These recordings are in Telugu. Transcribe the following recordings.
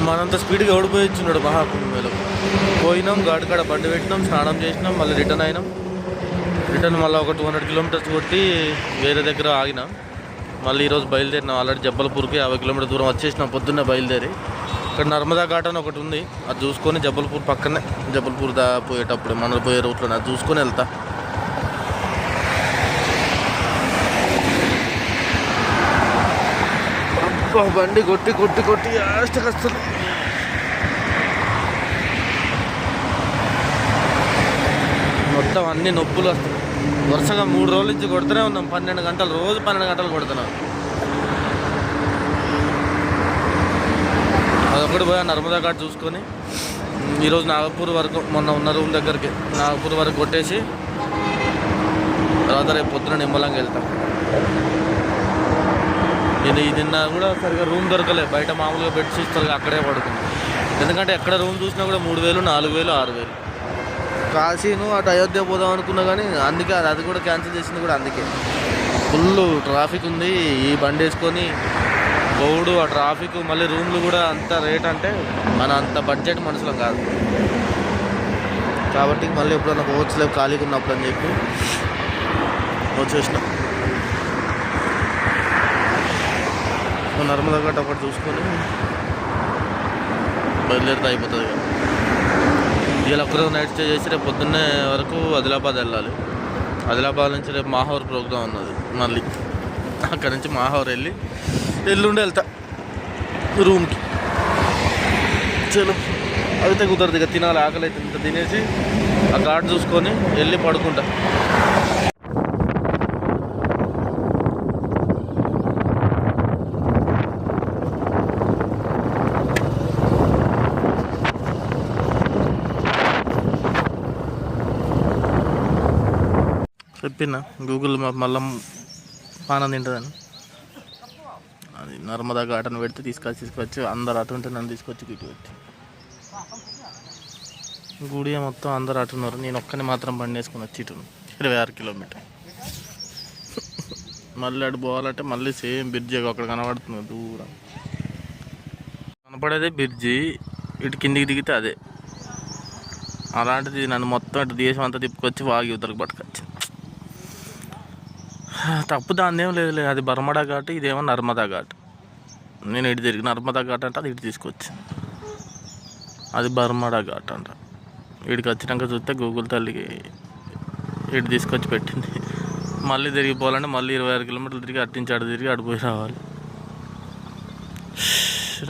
మనంత స్పీడ్గా ఓడిపోయిచ్చున్నాడు మహాకుంభమేళ. పోయినాం, ఘాటు కాడ బండి పెట్టినాం, స్నానం చేసినాం, మళ్ళీ రిటర్న్ అయినాం. రిటర్న్ మళ్ళీ ఒక 200 కిలోమీటర్స్ కొట్టి వేరే దగ్గర ఆగినాం. మళ్ళీ ఈరోజు బయలుదేరినాం. ఆల్రెడీ జబ్బల్పూర్కి 50 కిలోమీటర్ దూరం వచ్చేసినాం పొద్దున్నే బయలుదేరి. ఇక్కడ నర్మదా ఘాట్ అని ఒకటి ఉంది, అది చూసుకొని జబ్బల్పూర్ పక్కనే, జబ్బల్పూర్ పోయేటప్పుడు మన పోయే రూట్లో అది చూసుకొని వెళ్తా. బండి కొట్టి కొట్టి కొట్టి లాస్ట్కి వస్తుంది. మొత్తం అన్ని నొప్పులు వస్తాయి. వరుసగా 3 రోజుల నుంచి కొడుతూనే ఉన్నాం. 12 గంటలు, రోజు 12 గంటలు కొడుతున్నాం. అదొకటి పోయా నర్మదా ఘాట్ చూసుకొని ఈరోజు నాగపూర్ వరకు, మొన్న ఉన్న రూమ్ దగ్గరికి నాగపూర్ వరకు కొట్టేసి తర్వాత రేపు పొద్దున నిమ్మలంగా వెళ్తాం. నేను నిన్న కూడా సరిగా రూమ్ దొరకలే, బయట మామూలుగా బెడ్షీట్స్ ఇస్తారు, అక్కడే పడుకున్నాను. ఎందుకంటే ఎక్కడ రూమ్ చూసినా కూడా 3000, 4000, 6000. కాశీను అటు అయోధ్య పోదాం అనుకున్నా కానీ అందుకే అది కూడా క్యాన్సిల్ చేసింది కూడా అందుకే. ఫుల్ ట్రాఫిక్ ఉంది. ఈ బండి వేసుకొని బౌడు, ఆ ట్రాఫిక్, మళ్ళీ రూమ్లు కూడా అంత రేట్ అంటే మన అంత బడ్జెట్ మనుషులం కాదు. కాబట్టి మళ్ళీ ఎప్పుడన్నా పోవచ్చులేవు ఖాళీగా ఉన్నప్పుడు అని చెప్పి వచ్చేసిన. నర్మదా ఘాట్ ఒకటి చూసుకొని బయలుదేరితే అయిపోతుంది కదా. ఇలా ఒక్కరోజు నైట్ స్టే చేసి రేపు పొద్దున్నే వరకు ఆదిలాబాద్ వెళ్ళాలి. ఆదిలాబాద్ నుంచి రేపు మాహోర్ ప్రోగ్రామ్ ఉన్నది. మళ్ళీ అక్కడి నుంచి మాహోర్ వెళ్ళి ఎల్లుండి వెళ్తా రూమ్కి. చలో అయితే కుదరదు ఇక, తినాలి, ఆకలి అయితే ఇంత తినేసి ఆ ఘాట్ చూసుకొని వెళ్ళి పడుకుంటా. చెప్పిన గూగుల్ మ్యాప్ మళ్ళీ పానం తింటుందని. అది నర్మదా ఘాట్ అని పెడితే తీసుకొచ్చి అందరు అటు ఉంటే నన్ను తీసుకొచ్చి ఇటు పెట్టి గుడి మొత్తం అందరు అటున్నారు. నేను ఒక్కని మాత్రం బండి వేసుకుని వచ్చి ఇటు 26 కిలోమీటర్. మళ్ళీ అటు పోవాలంటే మళ్ళీ సేమ్ బ్రిడ్జి అక్కడ కనబడుతుంది దూరం, కనపడేదే బ్రిడ్జి. ఇటు కిందికి దిగితే అదే. అలాంటిది నన్ను మొత్తం ఇటు దేశం అంతా తిప్పుకొచ్చి వాగి ఉత్తరకు పట్టుకొచ్చి. తప్పు దాన్ని ఏం లేదు, అది బర్మడా ఘాట్, ఇదేమో నర్మదా ఘాట్. నేను ఇటు తిరిగి నర్మదా ఘాట్ అంటే అది ఇటు తీసుకొచ్చి, అది బర్మడా ఘాట్ అంట. ఇటుకి వచ్చినాక చూస్తే గూగుల్ తల్లికి ఇటు తీసుకొచ్చి పెట్టింది. మళ్ళీ తిరిగిపోవాలంటే మళ్ళీ 26 కిలోమీటర్లు తిరిగి అట్టించి అటు తిరిగి అడిపోయి రావాలి.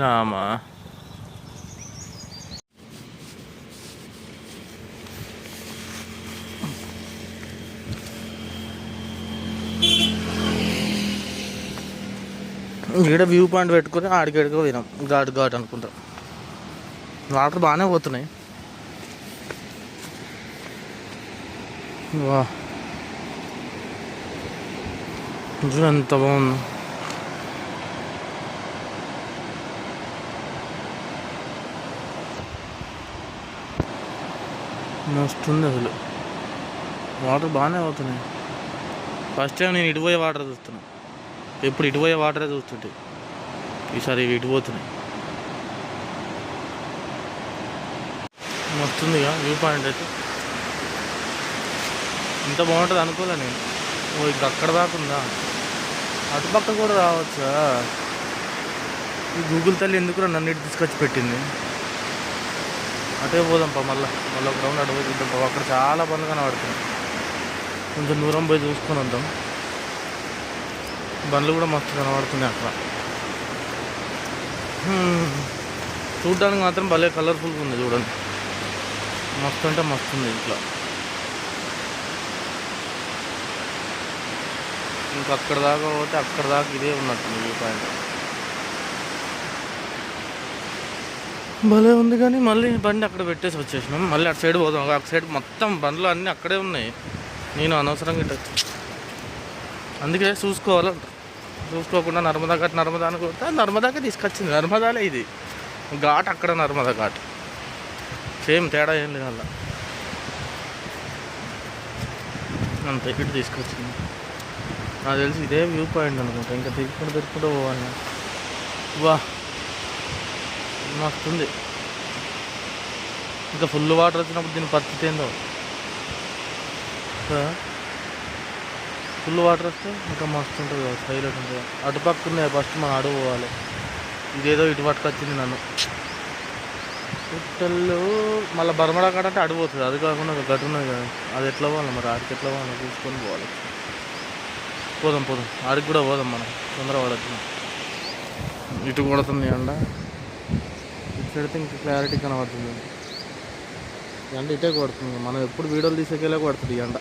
రామా ఈడ వ్యూ పాయింట్ పెట్టుకుని ఆడికెడుకో పోయినాం. ఘాట్ అనుకుంటా. వాటర్ బాగానే పోతున్నాయి. వా ఎంత బాగుంది. మస్తుంది అసలు, వాటర్ బాగానే పోతున్నాయి. ఫస్ట్ టైం నేను ఇటుపోయే వాటర్ చూస్తున్నా. ఎప్పుడు ఇటుపోయే వాటరే చూస్తుంటే ఈసారి ఇటు పోతున్నాయి. మస్తుందిగా వ్యూ పాయింట్ అయితే. ఇంత బాగుంటుంది అనుకోలే నేను. ఇంకా అక్కడ దాకా ఉందా, అటుపక్క కూడా రావచ్చా? ఈ గూగుల్ తల్లి ఎందుకు నన్ను ఇటు తీసుకొచ్చి పెట్టింది. అటే పోదాంపా, మళ్ళీ ఒక రౌండ్ అటు పోయి చూద్దాంపా. అక్కడ చాలా పనులు కనబడుతున్నాయి. కొంచెం దూరం పోయి చూసుకొని వద్దాం. బండ్లు కూడా మస్తు కనబడుతున్నాయి అక్కడ. చూడడానికి మాత్రం భలే కలర్ఫుల్గా ఉంది. చూడండి, మస్తు అంటే మస్తు ఉంది. ఇంట్లో ఇంకా అక్కడ దాకా పోతే అక్కడ దాకా ఇదే ఉన్నట్టుంది వ్యూ పాయింట్. భలే ఉంది. కానీ మళ్ళీ బండి అక్కడ పెట్టేసి వచ్చేసినాం. మళ్ళీ అటు సైడ్ పోదాం. అటు సైడ్ మొత్తం బండ్లు అన్నీ అక్కడే ఉన్నాయి. నేను అనవసరంగా ఇట్లా అందుకే చూసుకోవాలంట. చూసుకోకుండా నర్మదా ఘాట్ అనుకుంటా నర్మదాకే తీసుకొచ్చింది. నర్మదాలే ఇది ఘాట్, అక్కడ నర్మదా ఘాట్ సేమ్, తేడా ఏం లేదు అలా. అంత ఇటు తీసుకొచ్చింది. నాకు తెలిసి ఇదే వ్యూ పాయింట్ అనుకుంటా. ఇంకా తిరుగుకుంటూ పోవాలి. వా మస్తుంది. ఇంకా ఫుల్ వాటర్ వచ్చినప్పుడు దీని పరిస్థితి ఏందో. ఫుల్ వాటర్ వస్తే ఇంకా మస్తు ఉంటుంది కదా, హైలైట్ ఉంటుంది. అటుపక్క ఉన్నాయి ఫస్ట్ మనం అడుగు పోవాలి. ఇదేదో ఇటు పట్టుకొచ్చింది నన్ను. పుట్టల్లో మళ్ళీ బర్మడా కాడ అంటే అడిగిపోతుంది. అది కాకుండా ఒక గట్టు ఉన్నది కదా, అది ఎట్లా పోవాలి మరి, ఆడికి ఎట్లా పోవాలి చూసుకొని పోవాలి. పోదాం ఆడికి కూడా పోదాం మనం, తొందర పడచ్చు. ఇటు కొడుతుంది ఎండ, ఇటు పెడితే ఇంకా క్లారిటీ కనబడుతుంది. ఎండ ఇటే కొడుతుంది. మనం ఎప్పుడు వీడియోలు తీసేకెళ్ళే కొడుతుంది ఎండ.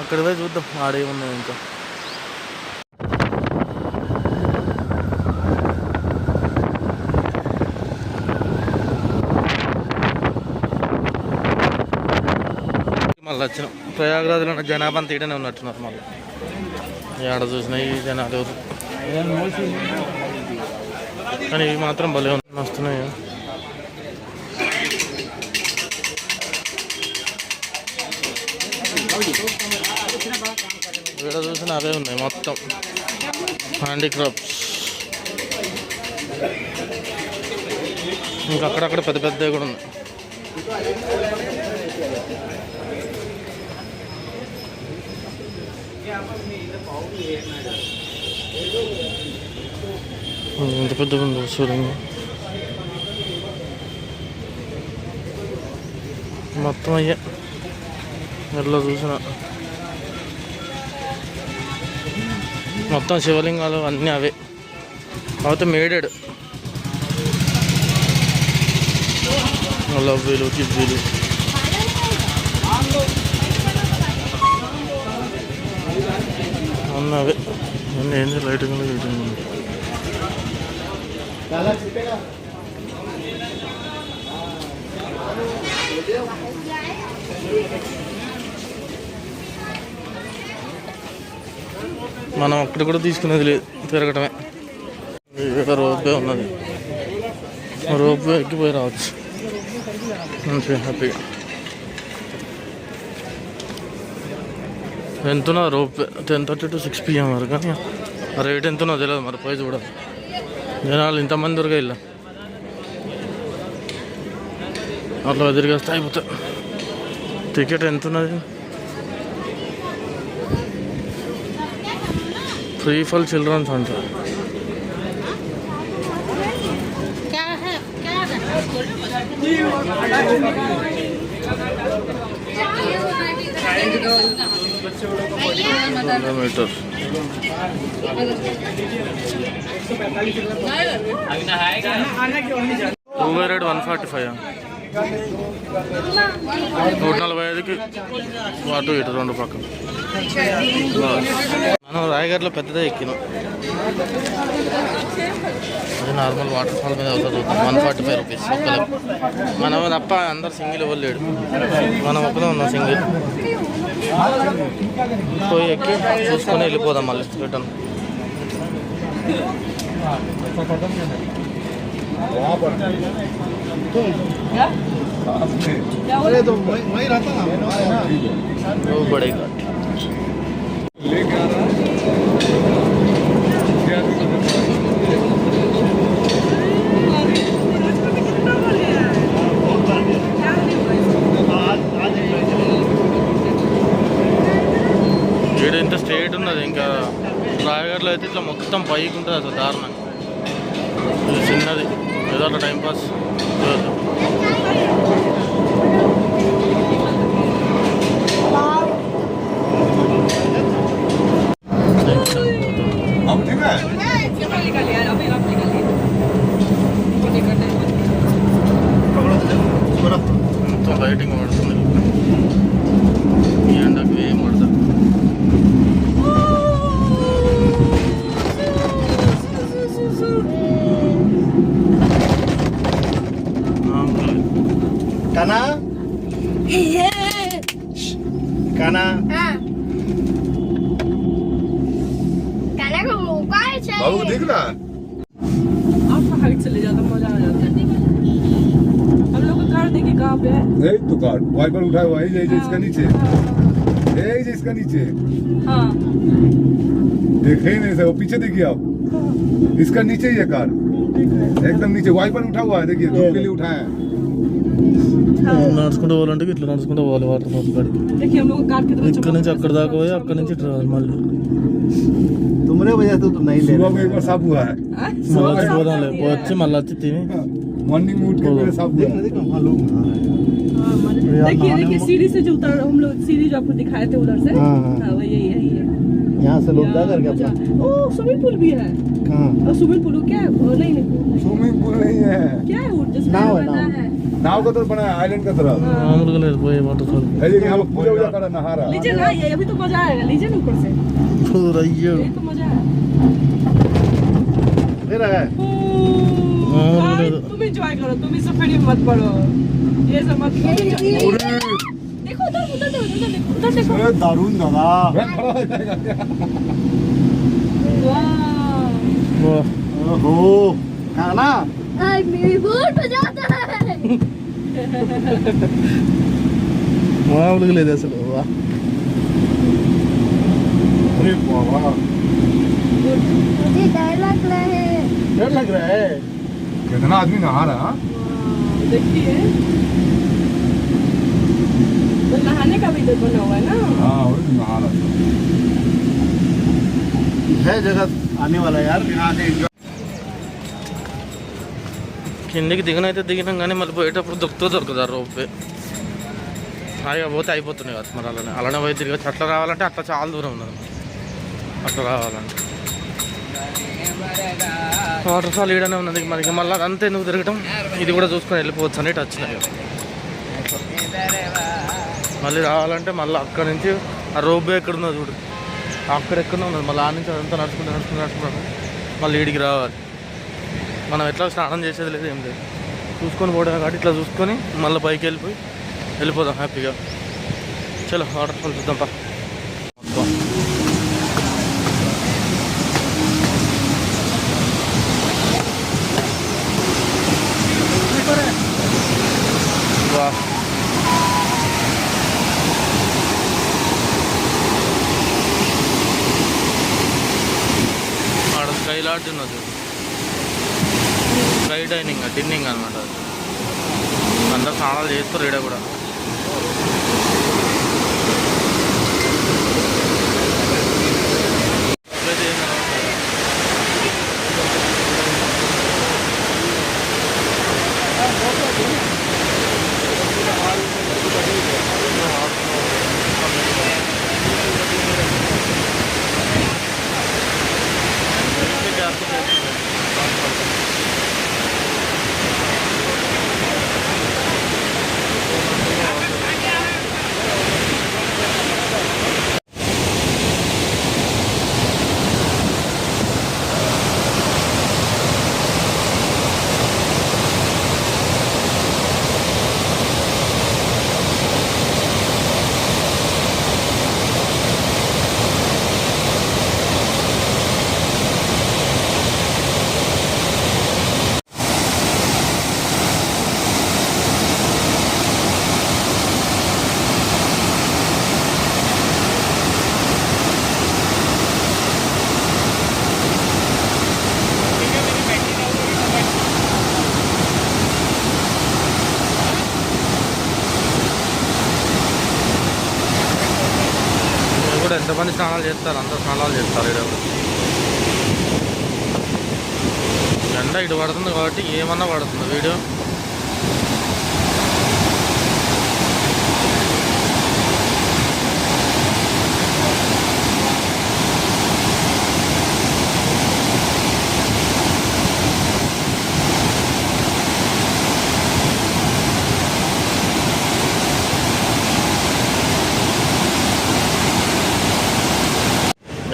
అక్కడ పోయి చూద్దాం ఆడేమున్నాయి ఇంకా. మళ్ళీ వచ్చినాం. ప్రయాగరాజ్లో ఉన్న జనాభా అంతా ఈడనే ఉన్నట్టున్నారు. మళ్ళీ ఏడ చూసినా ఈ జనాలు, కానీ ఇవి మాత్రం భలే వస్తున్నాయి. ఇక్కడ చూసిన అవే ఉన్నాయి మొత్తం హ్యాండీక్రాఫ్ట్స్. ఇంకా అక్కడక్కడ పెద్ద పెద్దవి కూడా ఉన్నాయి. ఎంత పెద్దగా ఉందో చూడండి. మొత్తం అయ్యే ఎట్లా చూసిన మొత్తం శివలింగాలు అన్నీ అవే. కాకపోతే మేడెడ్ లవ్వీలు కివ్వీలు అన్నీ అవే. అన్నీ ఏంది లైటింగ్ మనం అక్కడ కూడా తీసుకునేది లేదు, తిరగటమే. ఇక్కడ రోప్వే ఉన్నది, రోప్వే ఎక్కిపోయి రావచ్చు మంచిగా హ్యాపీగా. ఎంతున్నా రోప్వే 10:30 to 6 PM వరకు. కానీ ఆ రేట్ ఎంతున్నా తెలియదు, మరి పోయి చూడాలి. జనాలు ఇంతమంది దొరికా ఇలా అట్లా తిరిగేస్తే అయిపోతాయి. టికెట్ ఎంతున్నది? ఫ్రీ ఫర్ చిల్డ్రన్స్ అంటారు. మీటర్ 145 145కి అటు ఇటు రెండు పక్కన. మనం రాయగఢ్లో పెద్దదే ఎక్కినాం. అది నార్మల్ వాటర్ ఫాల్ మీద అవుతుంది. 145 రూపీస్ ఒక్కలకు. మనం తప్ప అందరు సింగిల్ ఇవ్వలేడు, మనం ఒక్కనే ఉన్నాం సింగిల్. పోయి ఎక్కి చూసుకొని వెళ్ళిపోదాం మళ్ళీ రిటర్న్. बड़े घाट ఇంత స్ట్రేట్ ఉన్నది. ఇంకా రాయగఢ్లో అయితే ఇట్లా మొత్తం పైకి ఉంటుంది అసలు దారుణంగా. ఇది చిన్నది ఏదో అట్లా టైంపాస్. మొత్తం లైటింగ్ పడుతుంది, ఈ ఎండకు ఏం పడుతుంది. काना काना काना को मोबाइल चाहिए। बाबू को देख ना, आप हाइट चले जाता, मजा आ जाता है। हम लोग का कार देखिए कहाँ पे है? नहीं तो कार वाइपर उठाया हुआ है, ये इसका नीचे, ये इसका नीचे। हाँ देखे ही नहीं सर, वो पीछे देखिए आप। इसका नीचे ही है कार, एकदम नीचे वाइपर उठा हुआ है, देखिए धूप के लिए उठाया है। నడుచుకుంటూ పోవాలంటే ఇట్లా నడుచుకుంటూ పోవాలి వాటర్ ఫాల్స్ కాడికి. देखिए हम लोग कार की तरफ ఇక్కడ నుంచి అక్కడ దాకా పోయి అక్కడ నుంచి ఇట్లా రావాలి మళ్ళీ. तुमने वजह तो तुम नहीं ले, सुबह में एक बार साफ हुआ है, మళ్ళీ వచ్చి పోదాంలే, వచ్చి మళ్ళీ వచ్చి తిని मॉर्निंग में उठ के मेरे साफ हुआ है। देखिए देखिए सीढ़ी से जो उतर हम लोग सीढ़ी जो आपको दिखाए थे उधर से, हाँ वही यही है। यहाँ से लोग जा करके अपना ओ स्विमिंग पूल भी है। कहाँ और स्विमिंग पूल क्या है? नहीं नहीं स्विमिंग पूल नहीं है, क्या है वो जिसमें नाव है, बना नाव। है। नाव का तरफ बना है, आइलैंड का तरफ మామూలుగా లేదు పోయే వాటర్ ఫాల్. है, ये यहाँ पूजा वूजा कर नहा रहा है। लीजिए ना, ये अभी तो मजा आएगा, लीजिए ना ऊपर से, అయ్యో ये तो मजा है। फिर है भाई, तुम एंजॉय करो, तुम इस सफर में मत पड़ो, ये सब मत करो। देखो उधर उधर देखो उधर देखो उधर देखो। अरे दारुण दादा मैं खड़ा हो जाएगा क्या? वाह ओहो खाना आई मेरी बूट जाता है। మామూలుగా లేదు అసలు. వా. अरे बाबा मुझे डर लग रहा है। डर लग रहा है कितना आदमी नहा रहा है। देखिए तो नहाने का भी तो बना हुआ है ना। हाँ और भी नहा रहा है जगह आने वाला यार यहाँ से enjoy కిందికి దిగనైతే దిగినాం కానీ మళ్ళీ పోయేటప్పుడు దొరుకుతుంది రోపే. హాయిగా పోతే అయిపోతున్నాయి కదా మరి అలానే పోయి తిరిగి అట్లా రావాలంటే అట్లా చాలా దూరం ఉన్నది అట్లా రావాలంటే. వాటర్ ఫాల్ ఈడనే ఉన్నది మనకి, మళ్ళీ అదంతా ఎందుకు తిరగటం, ఇది కూడా చూసుకొని వెళ్ళిపోవచ్చు అని వచ్చినాయి. మళ్ళీ రావాలంటే మళ్ళీ అక్కడ నుంచి ఆ రోబే ఎక్కడ ఉన్నది చూడు, అక్కడ ఎక్కడనే ఉన్నది, మళ్ళీ ఆ నుంచి అదంతా నడుచుకుంటూ మళ్ళీ ఈడికి రావాలి. మనం ఎట్లా స్నానం చేసేది లేదు, ఏం లేదు, చూసుకొని పోవడం కాబట్టి ఇట్లా చూసుకొని మళ్ళీ పైకి వెళ్ళిపోదాం హ్యాపీగా. చలో వాటర్ ఫాల్ చూద్దాం పా. వా ఆడ స్కై లాడ్జ్ ఉన్నది, స్కై డైనింగ్ డిన్నింగ్ అనమాట. అందరు స్నానాలు చేస్తారు ఈడ కూడా. కూడా ఎంతమంది స్నానాలు చేస్తారు, అందరూ స్నానాలు చేస్తారు. ఇక్కడ ఎండ ఇటు పడుతుంది కాబట్టి ఏమన్నా పడుతుంది వీడియో.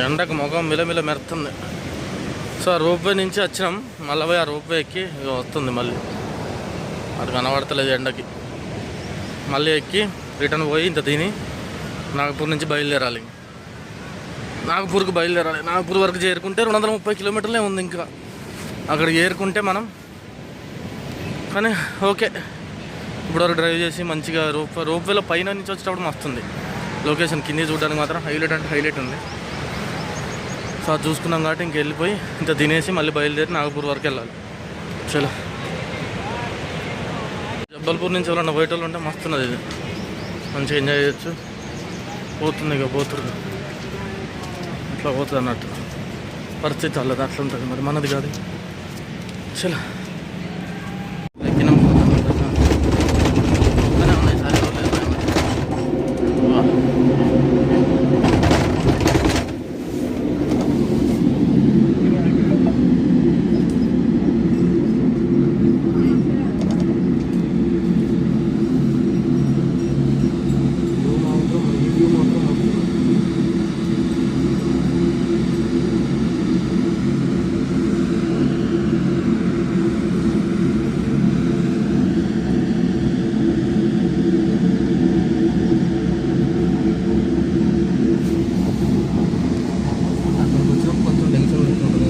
ఎండకు ముఖం మిలమిల మెరుతుంది. సో ఆ రోప్వే నుంచి వచ్చినాం, మళ్ళీ పోయి ఆ రోప్వే ఎక్కి వస్తుంది మళ్ళీ, అది కనబడతలేదు ఎండకి. మళ్ళీ ఎక్కి రిటర్న్ పోయి ఇంత తిని నాగపూర్ నుంచి బయలుదేరాలి. నాగపూర్కి బయలుదేరాలి. నాగపూర్ వరకు చేరుకుంటే 230 కిలోమీటర్లే ఉంది ఇంకా, అక్కడికి చేరుకుంటే మనం. కానీ ఓకే, ఇప్పటివరకు డ్రైవ్ చేసి మంచిగా రోప్వేలో పైన నుంచి వచ్చేటప్పుడు మస్తుంది లొకేషన్. కింద చూడడానికి మాత్రం హైలైట్ అంటే హైలైట్ ఉంది. సో అది చూసుకున్నాం కాబట్టి ఇంక వెళ్ళిపోయి ఇంత తినేసి మళ్ళీ బయలుదేరి నాగపూర్ వరకు వెళ్ళాలి. చలో, జబ్బల్పూర్ నుంచి ఎవరన్నా పోయేటోళ్ళు ఉంటే మస్తున్నది ఇది, మంచిగా ఎంజాయ్ చేయొచ్చు. పోతుంది ఇక పోతుంది, అట్లా పోతుంది అన్నట్టు పరిస్థితి వాళ్ళది అట్లా ఉంటుంది, మరి మనది కాదు. చలో ఎక్కినాం. బాగానే ఉన్నాయి సార్, కొంచెం టెన్షన్ ఉంటుంది.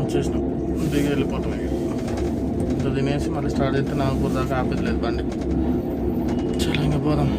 వచ్చేసినాం, దిగి వెళ్ళిపోతాం. ఇంత తినేసి మళ్ళీ స్టార్ట్ చేస్తే నాగపూర్ దాకా ఆపేది లేదు బండి. చలో ఇంకా పోదాం.